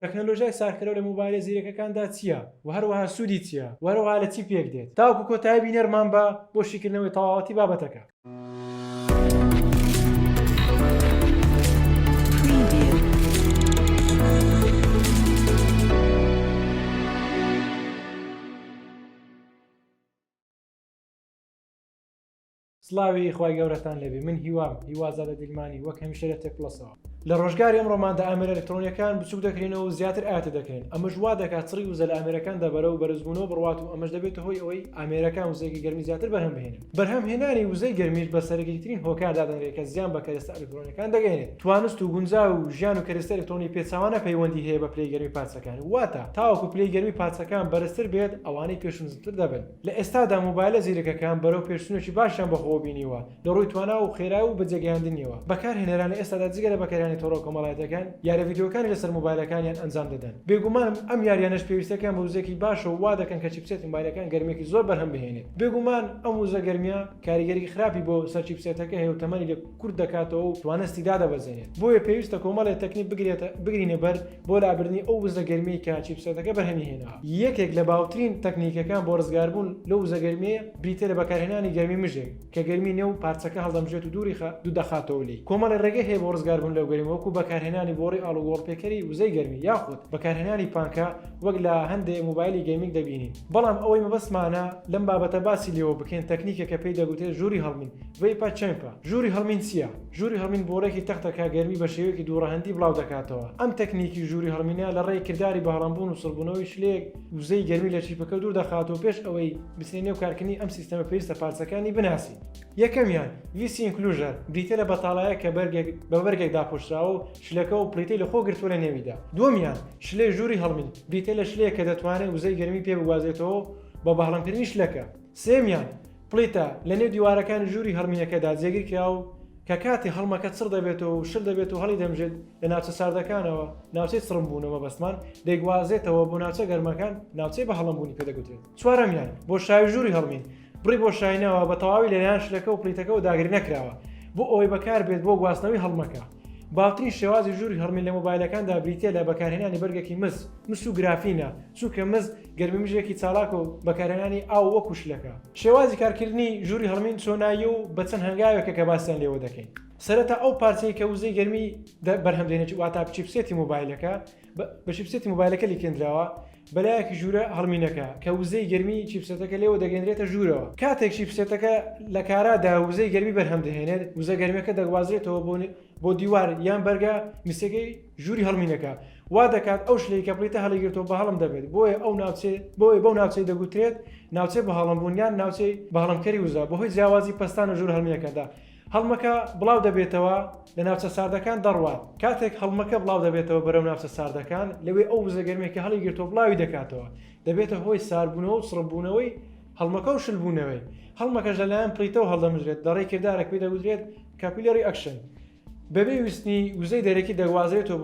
تەکنۆلۆژیای سارکەرەوە لە مۆبایلە زیرەکەکاندا چییە و هەروەها سوودی چییە و هەروەها لە چی پێک دێت تاوەکو کۆتایی بینەرمان بە بۆ شیکردنەوەی تەواوەتی بابەتەکە. سڵاوی خوای گەورەتان لەبێ من هیوازادە دیلمانی وەک هەمیشە لە تێکپڵەسەوە. لە ڕۆژگاری ئەمڕۆماندا ئامێرە ئەلکترۆنیەکان بچووک دەکرێنەوە و زیاتر ئاەتە دەکرێن ئەمەش وا دەکات چڕی وزە لە ئامێرەکاندا بەرەو بەرزبوونەوە بڕوات و ئەمەش دەبێت هۆی ئەوەی ئامێرەکان وزەیەکی گەرمی زیاتر بەرهەم بهێنن. بەرهەمهێنانی وزەی گەرمیش بە سەرەکیترین هۆکار دادەنرێت کە زیان بە کەرەستە ئەلکترۆنیەکان دەگەێنێت. توانست و گونجا و ژیان و کەرەستە ئەلکترۆنی پێچاوانە پەیوەندی هەیە بە پلەی گەرمی پارچەکان واتە تاوەکو پلەی گەرمی پارچەکان بەرزتر بێت ئەوانەی پێشوازتر دەبن. لە ئێستادا مۆبایلە زیرەکەکان بەرەو پێشچوونێکی باشیان بەخۆوە بینیوە لە ڕووی توانا و خێرا و بەجێگەیاندنیەوە. بەکارهێنەران لە ئێستادا جگە لە بەکارهێنانی تۆڕە کۆمەڵایەتەکان یارە ڤیدیۆکانی لەسەر مۆبایلەکانیان ئەنجام دەدەن. بێگومان ئەم یاریانەش پێویستەکان بە وزەیەکی باشە و وا دەکەن کە چیپسێتی مۆبایلەکان گەرمێکی زۆر بەرهەم بهێنێت. بێگومان ئەم وزە گەرمیە کاریگەری خراپی بۆ سەر چیپسێتەکە هەیە و تەمەنی لە کورت دەکاتەوە و توانستی دادەبەزێنێت. بۆیە پێویستە کۆمەڵێک تەکنیک بگرینە بەر بۆ لابردنی ئەو وزە گەرمیی کە چیپسێتەکە بەرهەمی هێناوە. یەکێک لە باوترین تەکنیکەکان بۆ ڕزگاربوون لەو وزە گەرمیە بریتە لە بەکارهێنانی گەرمی مژێک کە گەرمی نێو پارچەکە هەڵدەمژێت و دوو دەخاتەوە لی. کۆمەڵی ڕێگەی هەیە بۆ ڕزگاربوون لەو گەرمی وەکو بەکارهێنانی بۆڕی ئاڵوگۆڵپێکەری وزەی گەرمی یاخود بەکارهێنانی پانکە وەک لە هەندێک مۆبایلی گەیمینگ دەبینین. بەڵام ئەوەی مەبەستمانە لەم بابەتە باسی لێەوە بکەین تەکنیکێکە پێی دەگوترێت ژووری هەڵمین ڤیپە چەمپە. ژووری هەڵمین چییە؟ ژووری هەڵمین بۆڕێکی تەختەکە گەرمی بە شێوەیەکی دووڕەهەندی بڵاو دەکاتەوە. ئەم تەکنیکی ژووری هەڵمینە لە ڕێی کردداری بەهەڵەمبوون و سڕبوونەوەی شلێک وزەی گەرمی لە چیپەکە دوور دەخاتەوە پێش ئەوەی بسێنێ و کارکردنی ئەم سیستەمە پێویستە پارچەکانی بناسی. یەکەمیان VC inclusion بریتە لە بەتاڵایە کە بە بەرگێک داپۆشراوە و شلەکە و پلیتەی لە خۆ گرتووە لە نێویدا. دووەمیان شلەی ژووری هەڵمین بریتە لە شلەیە کە دەتوانێت وزەی گەرمی پێ بگوازێتەوە بە بەهەڵەمکردنی شلەکە. سێمیان پلیتە لە نێو دیوارەکانی ژووری هەڵمینەکەدا جێگیر کرا و کە کاتی هەڵمەکە چڕ دەبێتەوە و شل دەبێت و هەڵی دەمژێت لە ناوچە ساردەکانەوە ناوچەی چڕمبوونەوە بەستمان دەیگوازێتەوە بۆ ناوچە گەرمەکان ناوچەی بە هەڵەمبوونی پێدەگوترێت. چوارەمیان بۆ شاوی ژووری هەڵمین بڕی بۆ شاینەوە بە تەواوی لەلایەن شلەکە و پلیتەکە و داگری نەکراوە بۆ ئەوەی بەکار بێت بۆ گواستنەوەی هەڵمەکە. باوترین شێوازی ژووری هەڵمین لە مۆبایلەکاندا بریتە لە بەکارهێنانی بەرگێکی مس و گرافینە چونکە مس گەرمی مژێکی چالاک و بەکارهێنانی ئاو وەکو شلەکە. شێوازی کارکردنی ژووری هەڵمین چۆنایی و بە چەند هەنگاوێکە کە باسییان لێوە دەکەین. سەرەتا ئەو پارچەی کە وزەی گەرمی بەرهەمدێنێت واتە چیپسێتی مۆبایلەکە بە چیپسێتی مۆبایلەکە لیکێنراوە بەلایەکی ژوورە هەڵمینەکە کە وزەی گەرمی چیپسێتەکە لێوە دەگەندرێتە ژوورەوە. کاتێک چیپسێتەکە لە کارادا وزەی گەرمی بەرهەم دەهێنێت وزە گەرمیەکە دەگوازرێتەوە بۆ دیوار یان بەرگە میسەکەی ژووری هەڵمینەکە وا دەکات ئەو شلەی کە پلیتە هەڵیگرێتەوە بە هەڵم دەبێت بۆیە بەو ناوچەی دەگوترێت ناوچەی بە هەڵەمبوونیان ناوچەی بە هەڵەمکەری وزە بەهۆی جیاوازی پەستان و ژوور هەڵمینەکەدا. هەڵمەکە بڵاو دەبێتەوە لە ناوچە ساردەکان دەڕوات. کاتێک هەڵمەکە بڵاو دەبێتەوە بەرەو ناوچە ساردەکان لەوێ ئەو وزە گەرمێکی هەڵی گرتۆ بڵاوی دەکاتەوە دەبێتە هۆی ساربوونەوە و سڕبوونەوەی هەڵمەکە و شلبوونەوەی. هەڵمەکەش لەلایەن پلیتەوە هەڵدەمژرێت لە ڕێی کردارێک پێی دەگوترێت کاپیلەری ئەکشن بەبێ ویستنی وزەی دەرەکی دەگوازرێتەوە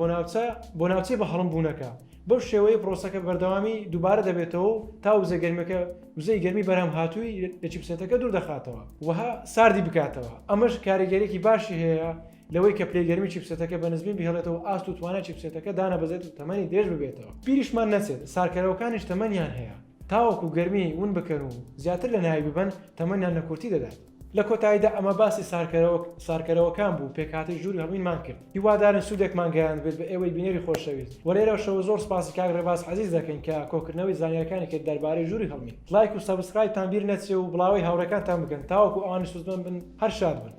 بۆ ناوچەی بە هەڵمبوونەکە. بەو شێوەیە پرۆسەکە بەردەوامی دووبارە دەبێتەوە تا وزە گەرمەکە وزەی گەرمی بەرهەم هاتووی لە چیپسێتەکە دوور دەخاتەوە وها ساردی بکاتەوە. ئەمەش کاریگەرێکی باشی هەیە لەوەی کە پلەی گەرمی چیپسێتەکە بە نسبی بهێڵێتەوە ئاست و توانای چیپسێتەکە دانەبەزێت و تەمەنی درێژ ببێتەوە. پیریشمان نەچێت سارکەرەوەکانیش تەمەنیان هەیە تاوەکو گەرمی ون بکەن و زیاتر لە ناوی ببەن تەمەنیان لە کورتی دەدات. لە کۆتاییدا ئەمە باسی سارکەرەوەکان بوو پێکهاتەی ژووری هەڵمینمان کرد. هیوادارن سوودێکمان گەیاند بێت بە ئێوەی بینێری خۆشەویست. وەلێرە شەوە زۆر سپاسی کاک ڕێباز عەزیز دەکەین کە کۆکردنەوەی زانیاریەکانی کرد دەربارەی ژووری هەڵمین. لایک و سەبسکرایبتان بیر نەچێ و بڵاوی هاوڕێکانتان بکەن تاوەکو ئەوانی سوودمەند بن هەر شاد بن.